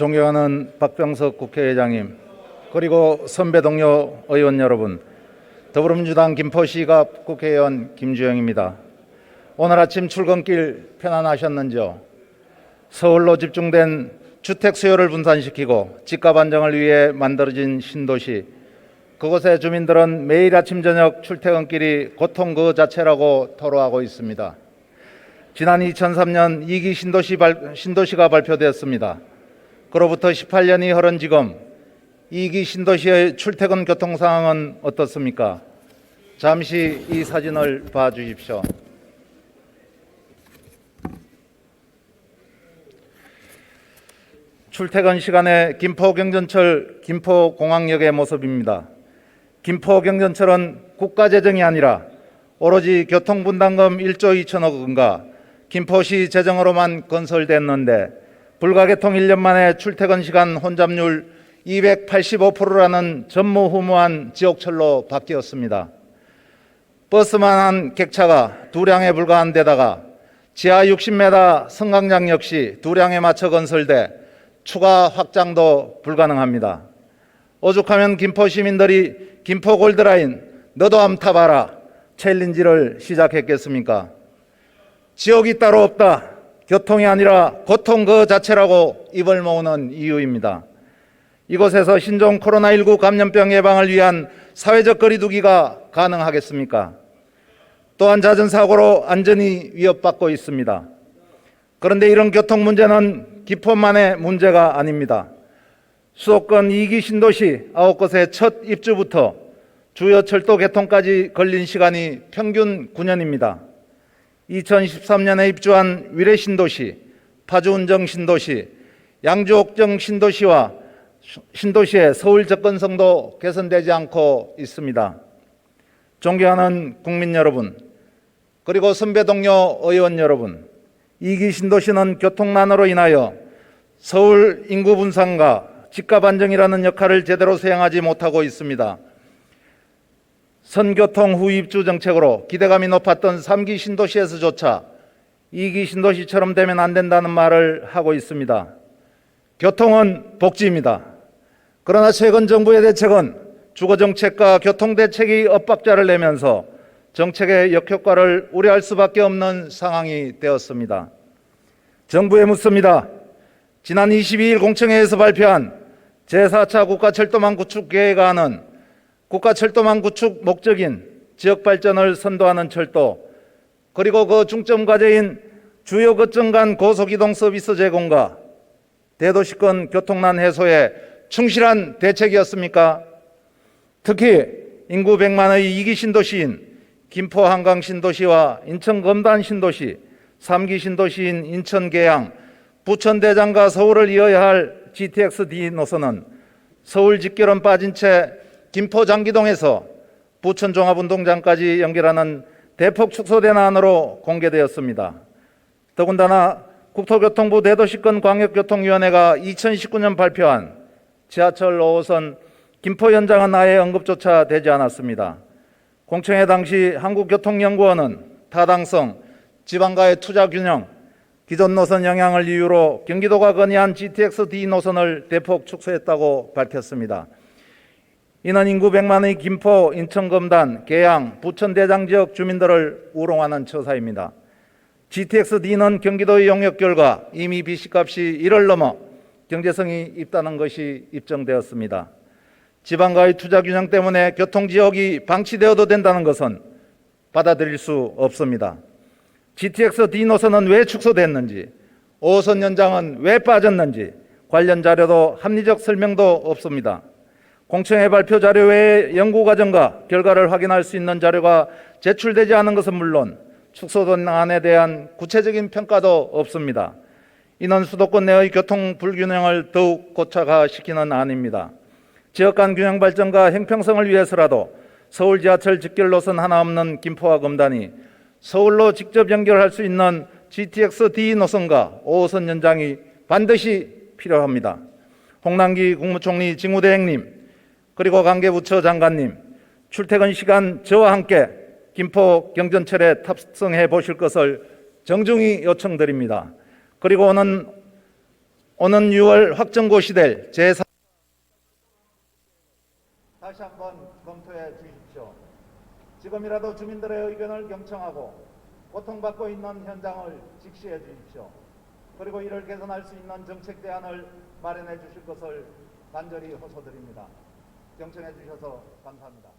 존경하는 박병석 국회의장님, 그리고 선배 동료 의원 여러분, 더불어민주당 김포시가 국회의원 김주영입니다. 오늘 아침 출근길 편안하셨는지요? 서울로 집중된 주택 수요를 분산시키고 집값 안정을 위해 만들어진 신도시, 그곳의 주민들은 매일 아침 저녁 출퇴근길이 고통 그 자체라고 토로하고 있습니다. 지난 2003년 2기 신도시가 발표되었습니다. 그로부터 18년이 흐른 지금 2기 신도시의 출퇴근 교통 상황은 어떻습니까? 잠시 이 사진을 봐주십시오. 출퇴근 시간에 김포경전철 김포공항역의 모습입니다. 김포경전철은 국가재정이 아니라 오로지 교통분담금 1조 2천억 원과 김포시 재정으로만 건설됐는데 불과 개통 1년 만에 출퇴근 시간 혼잡률 285%라는 전무후무한 지옥철로 바뀌었습니다. 버스만한 객차가 2량에 불과한 데다가 지하 60m 승강장 역시 2량에 맞춰 건설돼 추가 확장도 불가능합니다. 오죽하면 김포 시민들이 김포 골드라인 너도 함 타봐라 챌린지를 시작했겠습니까? 지옥이 따로 없다. 교통이 아니라 고통 그 자체라고 입을 모으는 이유입니다. 이곳에서 신종 코로나19 감염병 예방을 위한 사회적 거리 두기가 가능하겠습니까? 또한 잦은 사고로 안전이 위협받고 있습니다. 그런데 이런 교통 문제는 김포만의 문제가 아닙니다. 수도권 2기 신도시 9곳의 첫 입주부터 주요 철도 개통까지 걸린 시간이 평균 9년입니다. 2013년에 입주한 위례 신도시, 파주 운정 신도시, 양주 옥정 신도시와 신도시의 서울 접근성도 개선되지 않고 있습니다. 존경하는 국민 여러분, 그리고 선배 동료 의원 여러분, 2기 신도시는 교통난으로 인하여 서울 인구 분산과 집값 안정이라는 역할을 제대로 수행하지 못하고 있습니다. 선교통 후 입주 정책으로 기대감이 높았던 3기 신도시에서조차 2기 신도시처럼 되면 안 된다는 말을 하고 있습니다. 교통은 복지입니다. 그러나 최근 정부의 대책은 주거정책과 교통대책이 엇박자를 내면서 정책의 역효과를 우려할 수밖에 없는 상황이 되었습니다. 정부에 묻습니다. 지난 22일 공청회에서 발표한 제4차 국가철도망 구축 계획안은 국가철도망 구축 목적인 지역발전을 선도하는 철도, 그리고 그 중점 과제인 주요 거점 간 고속이동 서비스 제공과 대도시권 교통난 해소에 충실한 대책이었습니까? 특히 인구 100만의 2기 신도시인 김포 한강 신도시와 인천 검단 신도시, 3기 신도시인 인천 계양, 부천 대장과 서울을 이어야 할 GTX-D 노선은 서울 직결은 빠진 채 김포 장기동에서 부천 종합운동장까지 연결하는 대폭 축소된 안으로 공개되었습니다. 더군다나 국토교통부 대도시권 광역교통위원회가 2019년 발표한 지하철 5호선 김포 연장은 아예 언급조차 되지 않았습니다. 공청회 당시 한국교통연구원은 타당성, 지방과의 투자 균형, 기존 노선 영향을 이유로 경기도가 건의한 GTX-D 노선을 대폭 축소했다고 밝혔습니다. 이는 인구 100만의 김포, 인천 검단, 계양, 부천 대장 지역 주민들을 우롱하는 처사입니다. GTX-D는 경기도의 용역 결과 이미 BC값이 1을 넘어 경제성이 있다는 것이 입증되었습니다. 지방과의 투자 균형 때문에 교통지역이 방치되어도 된다는 것은 받아들일 수 없습니다. GTX-D 노선은 왜 축소됐는지, 5호선 연장은 왜 빠졌는지 관련 자료도 합리적 설명도 없습니다. 공청회 발표 자료 외에 연구 과정과 결과를 확인할 수 있는 자료가 제출되지 않은 것은 물론 축소된 안에 대한 구체적인 평가도 없습니다. 이는 수도권 내의 교통 불균형을 더욱 고착화시키는 안입니다. 지역 간 균형 발전과 형평성을 위해서라도 서울 지하철 직결 노선 하나 없는 김포와 검단이 서울로 직접 연결할 수 있는 GTX-D 노선과 5호선 연장이 반드시 필요합니다. 홍남기 국무총리 직무대행님, 그리고 관계부처 장관님, 출퇴근 시간 저와 함께 김포 경전철에 탑승해 보실 것을 정중히 요청드립니다. 그리고 오는 6월 확정고시될 제3 다시 한번 검토해 주십시오. 지금이라도 주민들의 의견을 경청하고 고통받고 있는 현장을 직시해 주십시오. 그리고 이를 개선할 수 있는 정책 대안을 마련해 주실 것을 간절히 호소드립니다. 경청해 주셔서 감사합니다.